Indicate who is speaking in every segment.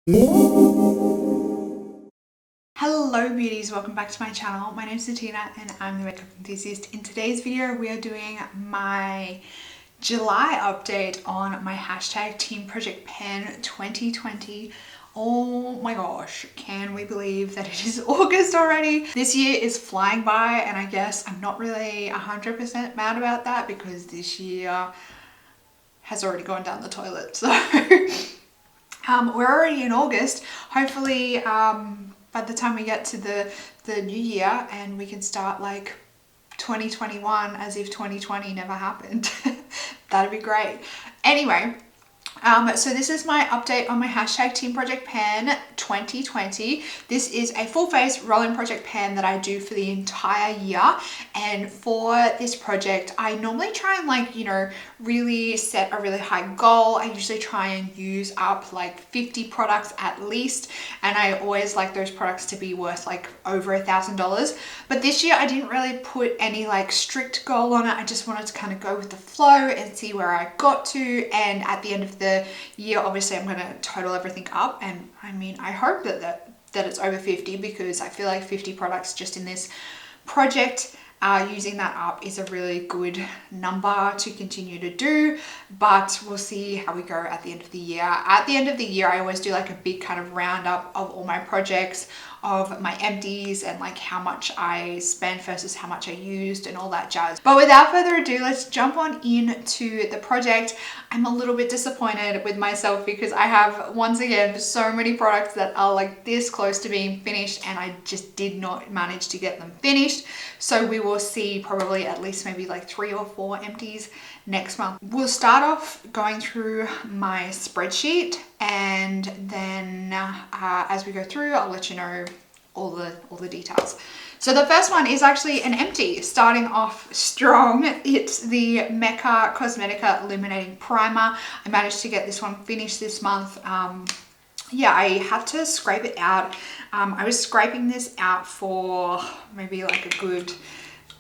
Speaker 1: Hello beauties, welcome back to my channel. My name is Satina and I'm the makeup enthusiast. In today's video we are doing my July update on my hashtag Team Project Pen 2020. Oh my gosh, can we believe that it is August already? This year is flying by and I guess I'm not really 100% mad about that because this year has already gone down the toilet. So we're already in August. Hopefully by the time we get to the new year and we can start like 2021 as if 2020 never happened. That'd be great. Anyway, so this is my update on my hashtag Team Project Pan 2020. This is a full face rolling project pan that I do for the entire year. And for this project, I normally try and really set a really high goal. I usually try and use up like 50 products at least. And I always like those products to be worth like over $1,000. But this year I didn't really put any like strict goal on it. I just wanted to kind of go with the flow and see where I got to. And at the end of the year, obviously I'm going to total everything up, and I mean I hope that it's over 50 because I feel like 50 products just in this project, using that up is a really good number to continue to do, but we'll see how we go at the end of the year. At the end of the year I always do like a big kind of roundup of all my projects, of my empties and like how much I spent versus how much I used and all that jazz. But without further ado, let's jump on into the project. I'm a little bit disappointed with myself because I have once again so many products that are like this close to being finished and I just did not manage to get them finished. So we will see probably at least maybe like 3 or 4 empties next month. We'll start off going through my spreadsheet, and then as we go through I'll let you know all the details. So the first one is actually an empty, starting off strong. It's the Mecca Cosmetica Illuminating Primer. I managed to get this one finished this month. Yeah, I had to scrape it out. I was scraping this out for maybe like a good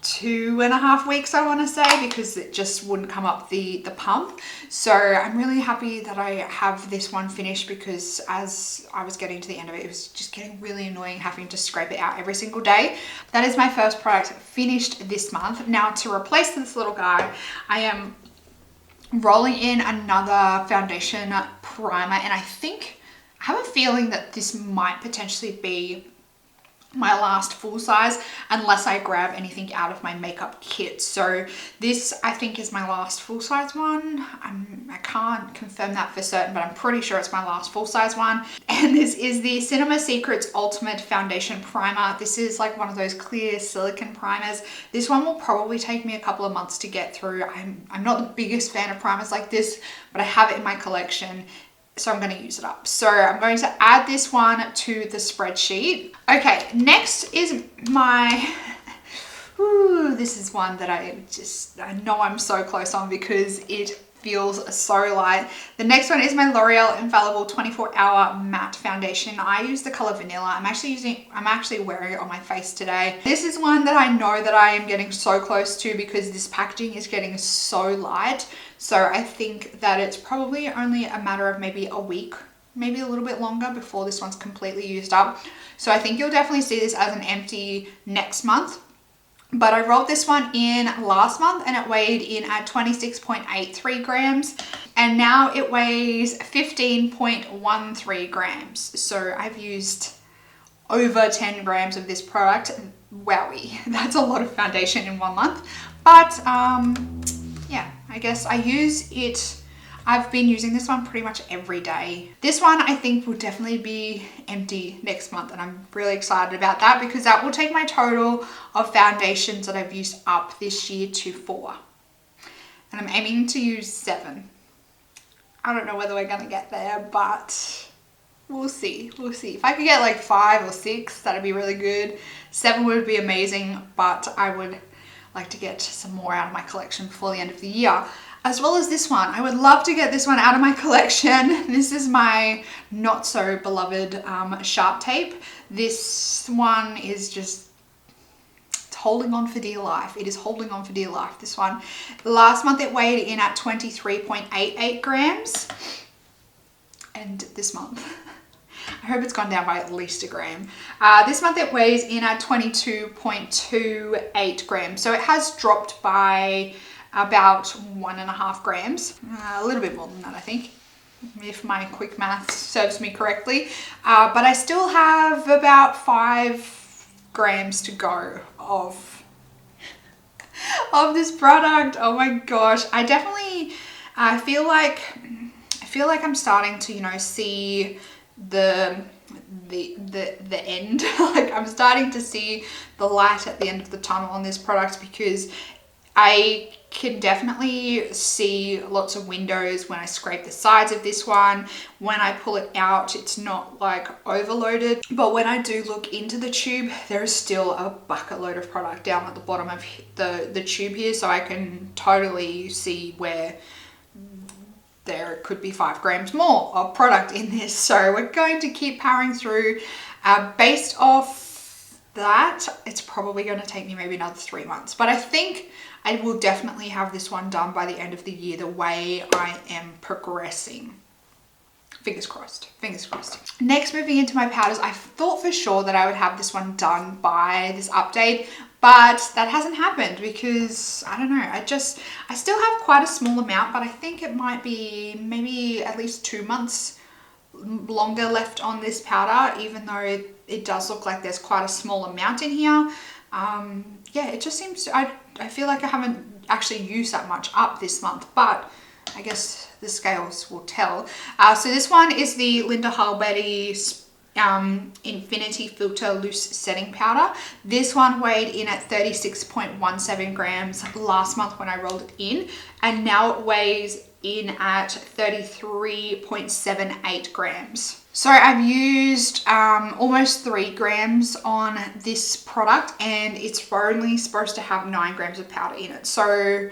Speaker 1: 2.5 weeks, I want to say, because it just wouldn't come up the pump. So I'm really happy that I have this one finished, because as I was getting to the end of it, it was just getting really annoying having to scrape it out every single day. That is my first product finished this month. Now to replace this little guy, I am rolling in another foundation primer, and I have a feeling that this might potentially be my last full size unless I grab anything out of my makeup kit. So this I think is my last full size one. I can't confirm that for certain, but I'm pretty sure it's my last full size one. And this is the Cinema Secrets Ultimate Foundation Primer. This is like one of those clear silicone primers. This one will probably take me a couple of months to get through. I'm not the biggest fan of primers like this, but I have it in my collection, so I'm going to use it up. So I'm going to add this one to the spreadsheet. Okay, next is my, this is one that I know I'm so close on because it feels so light. The next one is my L'Oreal Infallible 24-Hour Matte Foundation. I use the color Vanilla. I'm actually wearing it on my face today. This is one that I know that I am getting so close to because this packaging is getting so light. So I think that it's probably only a matter of maybe a week, maybe a little bit longer before this one's completely used up. So I think you'll definitely see this as an empty next month. But I rolled this one in last month and it weighed in at 26.83 grams. And now it weighs 15.13 grams. So I've used over 10 grams of this product. Wowie, that's a lot of foundation in 1 month. But yeah, I guess I use it. I've been using this one pretty much every day. This one I think will definitely be empty next month, and I'm really excited about that because that will take my total of foundations that I've used up this year to 4. And I'm aiming to use 7. I don't know whether we're gonna get there, but we'll see. We'll see. If I could get like 5 or 6, that'd be really good. 7 would be amazing, but I would like to get some more out of my collection before the end of the year. As well as this one. I would love to get this one out of my collection. This is my not so beloved Sharp Tape. This one is just, it's holding on for dear life. It is holding on for dear life, this one. Last month it weighed in at 23.88 grams. And this month I hope it's gone down by at least a gram. This month it weighs in at 22.28 grams. So it has dropped by about 1.5 grams, a little bit more than that, I think, if my quick math serves me correctly. But I still have about 5 grams to go of this product. Oh my gosh. I feel like I'm starting to, you know, see the end. Like I'm starting to see the light at the end of the tunnel on this product, because I can definitely see lots of windows when I scrape the sides of this one. When I pull it out, it's not like overloaded. But when I do look into the tube, there is still a bucket load of product down at the bottom of the tube here. So I can totally see where there could be 5 grams more of product in this. So we're going to keep powering through. Based off that, it's probably going to take me maybe another 3 months. But I think I will definitely have this one done by the end of the year, the way I am progressing. Fingers crossed, fingers crossed. Next, moving into my powders, I thought for sure that I would have this one done by this update, but that hasn't happened because I don't know, I still have quite a small amount, but I think it might be maybe at least 2 months longer left on this powder, even though it does look like there's quite a small amount in here. Yeah, it just seems to, I feel like I haven't actually used that much up this month, but I guess the scales will tell. So this one is the Linda Hallberty Infinity Filter Loose Setting Powder. This one weighed in at 36.17 grams last month when I rolled it in, and now it weighs in at 33.78 grams. So I've used almost 3 grams on this product, and it's only supposed to have 9 grams of powder in it. So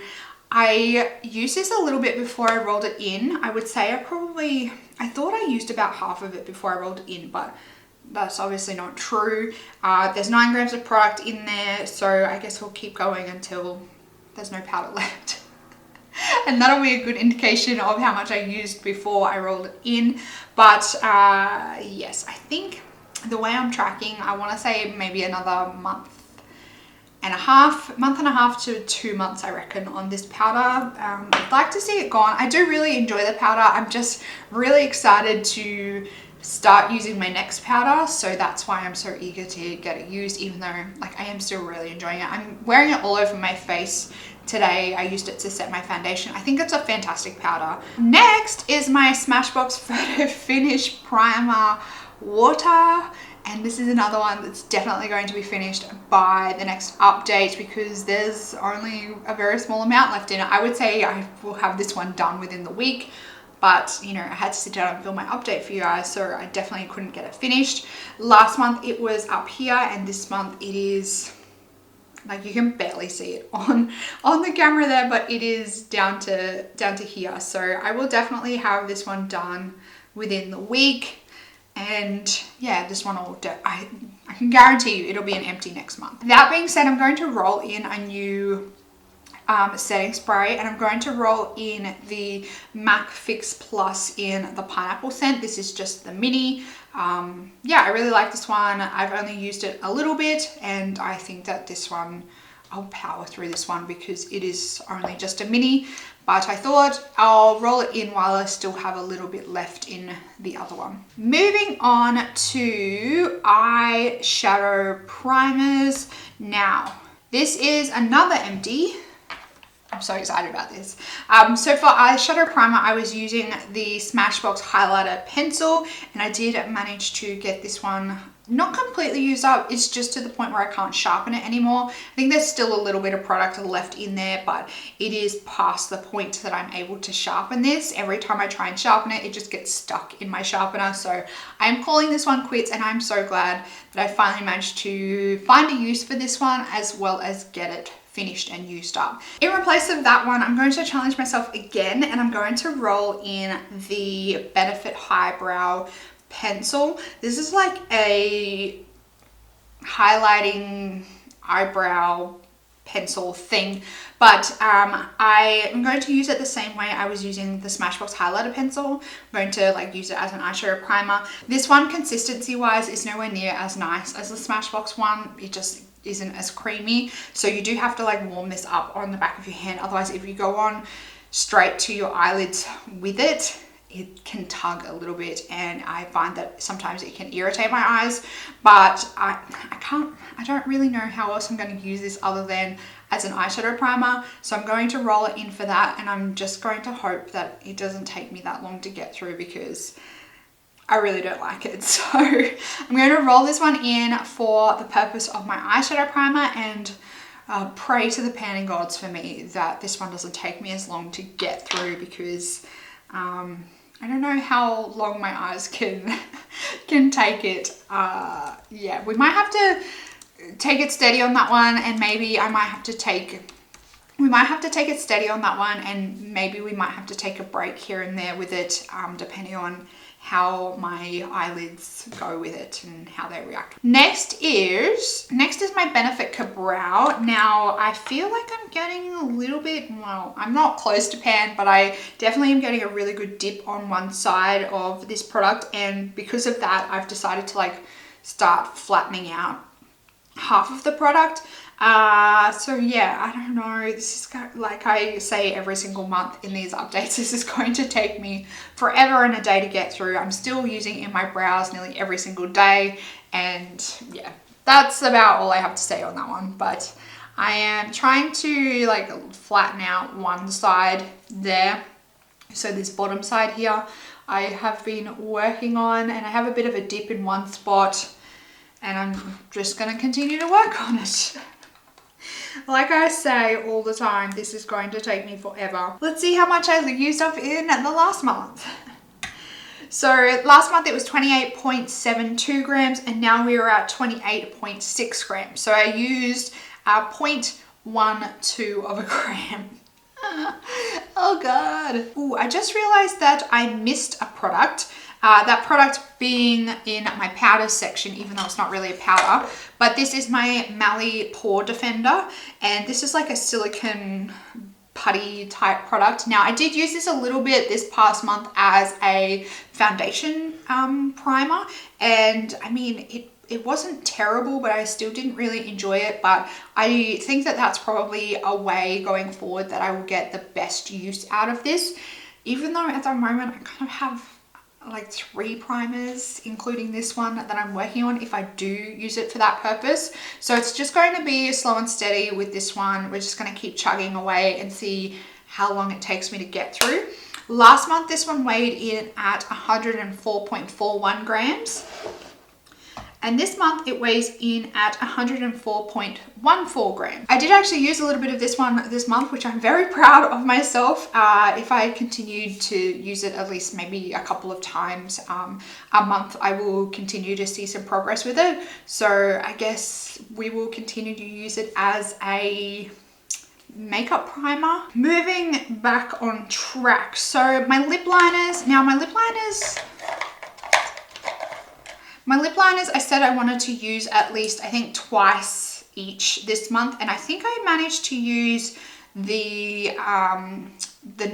Speaker 1: I used this a little bit before I rolled it in. I would say I thought I used about half of it before I rolled it in, but that's obviously not true. There's 9 grams of product in there, so I guess we'll keep going until there's no powder left. And that'll be a good indication of how much I used before I rolled it in. But yes, I think the way I'm tracking, I want to say maybe another month and a half to 2 months, I reckon, on this powder. I'd like to see it gone. I do really enjoy the powder. I'm just really excited to start using my next powder, so that's why I'm so eager to get it used, even though like I am still really enjoying it. I'm wearing it all over my face today. I used it to set my foundation. I think it's a fantastic powder. Next is my Smashbox Photo Finish Primer Water, and this is another one that's definitely going to be finished by the next update because there's only a very small amount left in it. I would say I will have this one done within the week, but you know, I had to sit down and film my update for you guys, so I definitely couldn't get it finished. Last month it was up here, and this month it is, like, you can barely see it on the camera there, but it is down to here. So I will definitely have this one done within the week. And yeah, this one I can guarantee you it'll be an empty next month. That being said, I'm going to roll in a new setting spray, and I'm going to roll in the MAC Fix Plus in the pineapple scent. This is just the mini. Yeah, I really like this one. I've only used it a little bit, and I think that this one, I'll power through this one because it is only just a mini, but I thought I'll roll it in while I still have a little bit left in the other one. Moving on to eyeshadow primers. Now, this is another empty. I'm so excited about this. So for eyeshadow primer, I was using the Smashbox highlighter pencil, and I did manage to get this one not completely used up. It's just to the point where I can't sharpen it anymore. I think there's still a little bit of product left in there, but it is past the point that I'm able to sharpen this. Every time I try and sharpen it, it just gets stuck in my sharpener. So I'm calling this one quits, and I'm so glad that I finally managed to find a use for this one, as well as get it finished and used up. In replace of that one, I'm going to challenge myself again, and I'm going to roll in the Benefit Highbrow pencil. This is like a highlighting eyebrow pencil thing, but I am going to use it the same way I was using the Smashbox highlighter pencil. I'm going to like use it as an eyeshadow primer. This one, consistency wise, is nowhere near as nice as the Smashbox one. It just isn't as creamy, so you do have to like warm this up on the back of your hand. Otherwise, if you go on straight to your eyelids with it, it can tug a little bit, and I find that sometimes it can irritate my eyes. But I don't really know how else I'm going to use this other than as an eyeshadow primer. So I'm going to roll it in for that, and I'm just going to hope that it doesn't take me that long to get through, because I really don't like it. So I'm going to roll this one in for the purpose of my eyeshadow primer, and pray to the panning gods for me that this one doesn't take me as long to get through, because I don't know how long my eyes can take it. Yeah, we might have to take it steady on that one, and maybe I might have to take it steady on that one, and maybe we might have to take a break here and there with it, depending on how my eyelids go with it and how they react. Next is my Benefica Brow. Now, I feel like I'm getting a little bit, well, I'm not close to pan, but I definitely am getting a really good dip on one side of this product, and because of that, I've decided to like start flattening out half of the product. So yeah, I don't know, this is like I say every single month in these updates, this is going to take me forever and a day to get through. I'm still using it in my brows nearly every single day, and yeah, that's about all I have to say on that one. But I am trying to like flatten out one side there, so this bottom side here I have been working on, and I have a bit of a dip in one spot, and I'm just going to continue to work on it. Like I say all the time, this is going to take me forever. Let's see how much I used up in the last month. So last month it was 28.72 grams, and now we are at 28.6 grams. So I used 0.12 of a gram. Oh God. Ooh, I just realized that I missed a product. That product being in my powder section, even though it's not really a powder, but this is my Mally Pore Defender, and this is like a silicone putty type product. Now, I did use this a little bit this past month as a foundation primer, and I mean, it wasn't terrible, but I still didn't really enjoy it. But I think that that's probably a way going forward that I will get the best use out of this, even though at the moment I kind of have like 3 primers, including this one that I'm working on, if I do use it for that purpose. So it's just going to be slow and steady with this one. We're just going to keep chugging away and see how long it takes me to get through. Last month, this one weighed in at 104.41 grams. And this month it weighs in at 104.14 grams. I did actually use a little bit of this one this month, which I'm very proud of myself. If I continued to use it at least maybe a couple of times a month, I will continue to see some progress with it. So I guess we will continue to use it as a makeup primer. Moving back on track. So my lip liners, my lip liners, I said I wanted to use at least, I think, twice each this month, and I think I managed to use the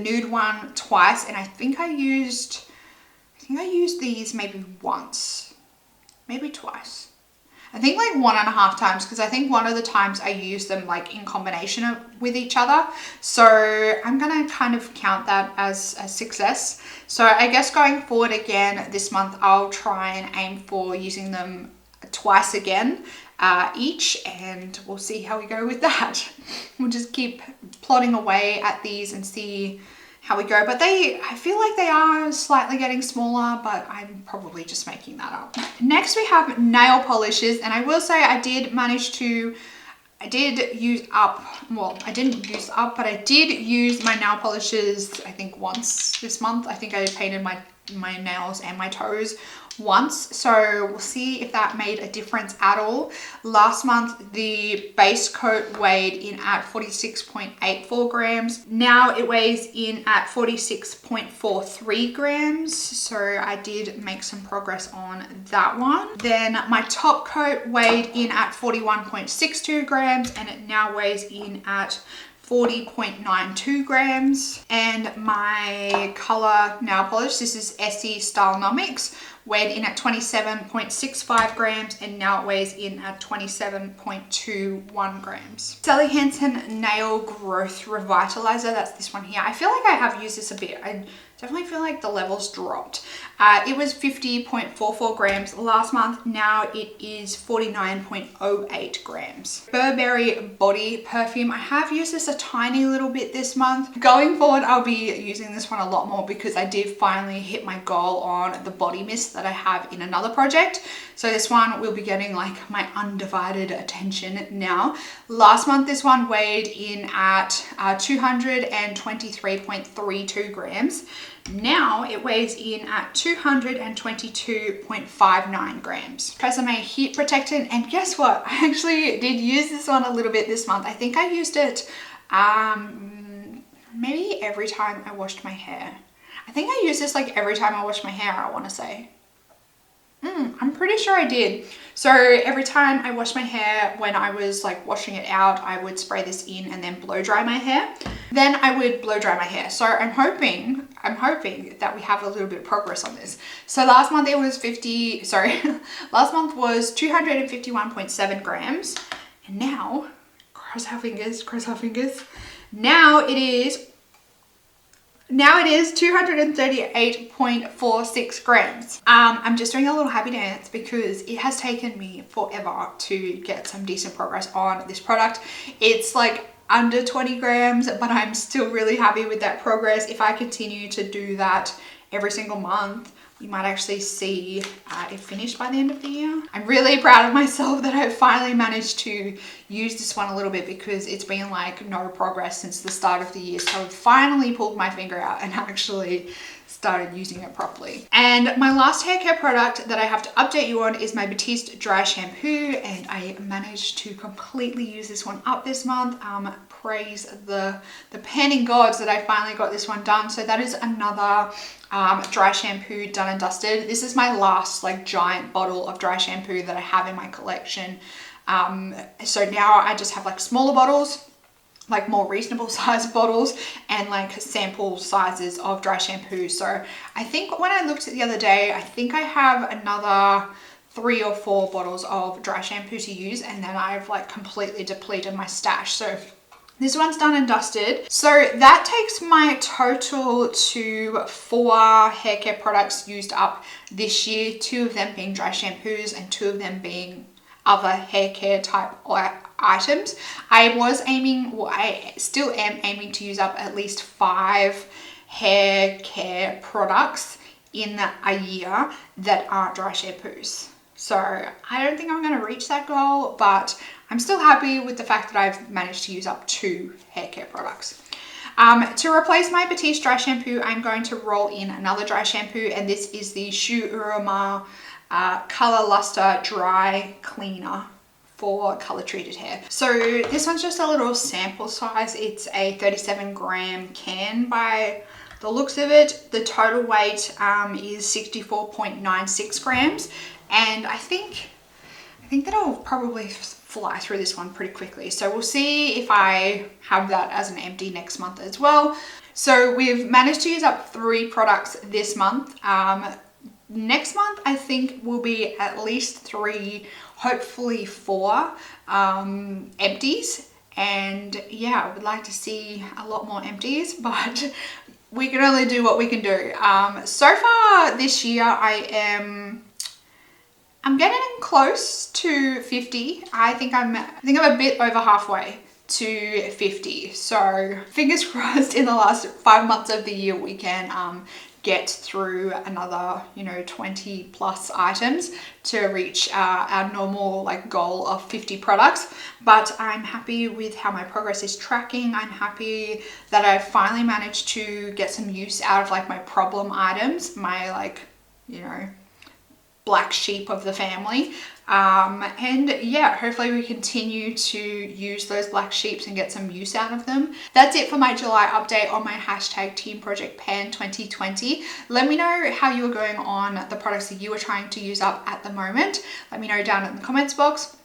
Speaker 1: nude one twice, and I think I used these maybe once, maybe twice. I think like 1.5 times, because I think one of the times I used them like in combination with each other. So I'm gonna kind of count that as a success. So I guess going forward again this month, I'll try and aim for using them twice again each, and we'll see how we go with that. We'll just keep plodding away at these and see how we go. But I feel like they are slightly getting smaller, but I'm probably just making that up. Next we have nail polishes, and I will say I did use up, well, I didn't use up, but I did use my nail polishes I think once this month. I think I painted my nails and my toes once, so we'll see if that made a difference at all. Last month the base coat weighed in at 46.84 grams. Now it weighs in at 46.43 grams, so I did make some progress on that one. Then my top coat weighed in at 41.62 grams and it now weighs in at 40.92 grams. And my color nail polish, this is Essie Stylenomics, weighed in at 27.65 grams and now it weighs in at 27.21 grams. Sally Hansen Nail Growth Revitalizer, that's this one here. I feel like I have used this a bit. I definitely feel like the levels dropped. It was 50.44 grams last month. Now it is 49.08 grams. Burberry Body Perfume. I have used this a tiny little bit this month. Going forward, I'll be using this one a lot more because I did finally hit my goal on the body mist that I have in another project. So this one will be getting like my undivided attention now. Last month, this one weighed in at 223.32 grams. Now it weighs in at 222.59 grams. Tresemme Heat Protectant, and guess what? I actually did use this one a little bit this month. I think I used it maybe every time I washed my hair. I think I used this like every time I washed my hair, I want to say. I'm pretty sure I did. So every time I washed my hair, when I was like washing it out, I would spray this in and then blow dry my hair. Then I would blow dry my hair. So I'm hoping that we have a little bit of progress on this. So last month it was last month was 251.7 grams. And now, cross our fingers, now it is 238.46 grams. I'm just doing a little happy dance because it has taken me forever to get some decent progress on this product. It's like under 20 grams, but I'm still really happy with that progress. If I continue to do that every single month, we might actually see it finished by the end of the year. I'm really proud of myself that I finally managed to use this one a little bit because it's been like no progress since the start of the year. So I finally pulled my finger out and actually started using it properly. And my last hair care product that I have to update you on is my Batiste Dry Shampoo, and I managed to completely use this one up this month. Praise the panning gods that I finally got this one done. So that is another dry shampoo done and dusted. This is my last like giant bottle of dry shampoo that I have in my collection. So now I just have like smaller bottles, like more reasonable sized bottles, and like sample sizes of dry shampoo. So I think when I looked at the other day, I think I have another 3 or 4 bottles of dry shampoo to use, and then I've like completely depleted my stash. So this one's done and dusted. So that takes my total to 4 hair care products used up this year, 2 of them being dry shampoos and 2 of them being other hair care type items. I still am aiming to use up at least 5 hair care products in a year that aren't dry shampoos. So I don't think I'm going to reach that goal, but I'm still happy with the fact that I've managed to use up 2 hair care products. To replace my Batiste dry shampoo, I'm going to roll in another dry shampoo, and this is the Shu Uemura Color Luster Dry Cleaner for color treated hair. So this one's just a little sample size. It's a 37 gram can by the looks of it. The total weight is 64.96 grams, and I think that I'll probably fly through this one pretty quickly. So we'll see if I have that as an empty next month as well. So we've managed to use up 3 products this month. Next month, I think will be at least 3, hopefully 4 empties. And yeah, I would like to see a lot more empties, but we can only do what we can do. So far this year, I'm getting close to 50. I think I'm a bit over halfway to 50. So fingers crossed in the last 5 months of the year we can get through another 20 plus items to reach our normal like goal of 50 products. But I'm happy with how my progress is tracking. I'm happy that I finally managed to get some use out of like my problem items, my like black sheep of the family. And yeah, hopefully we continue to use those black sheeps and get some use out of them. That's it for my July update on my hashtag Team Project Pan 2020. Let me know how you are going on the products that you are trying to use up at the moment. Let me know down in the comments box.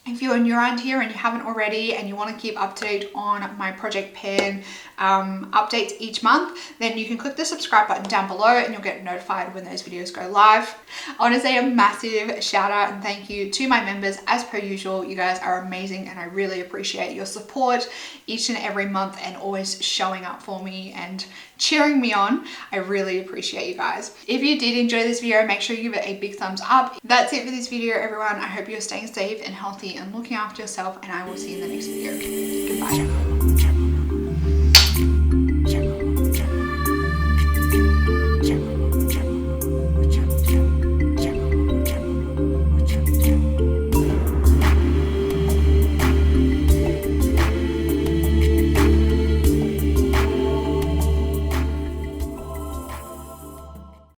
Speaker 1: If you're new around here and you haven't already and you want to keep up to date on my Project Pan updates each month, then you can click the subscribe button down below and you'll get notified when those videos go live. I want to say a massive shout out and thank you to my members as per usual. You guys are amazing and I really appreciate your support each and every month and always showing up for me and cheering me on. I really appreciate you guys. If you did enjoy this video, make sure you give it a big thumbs up. That's it for this video, everyone. I hope you're staying safe and healthy and looking after yourself, and I will see you in the next video. Goodbye.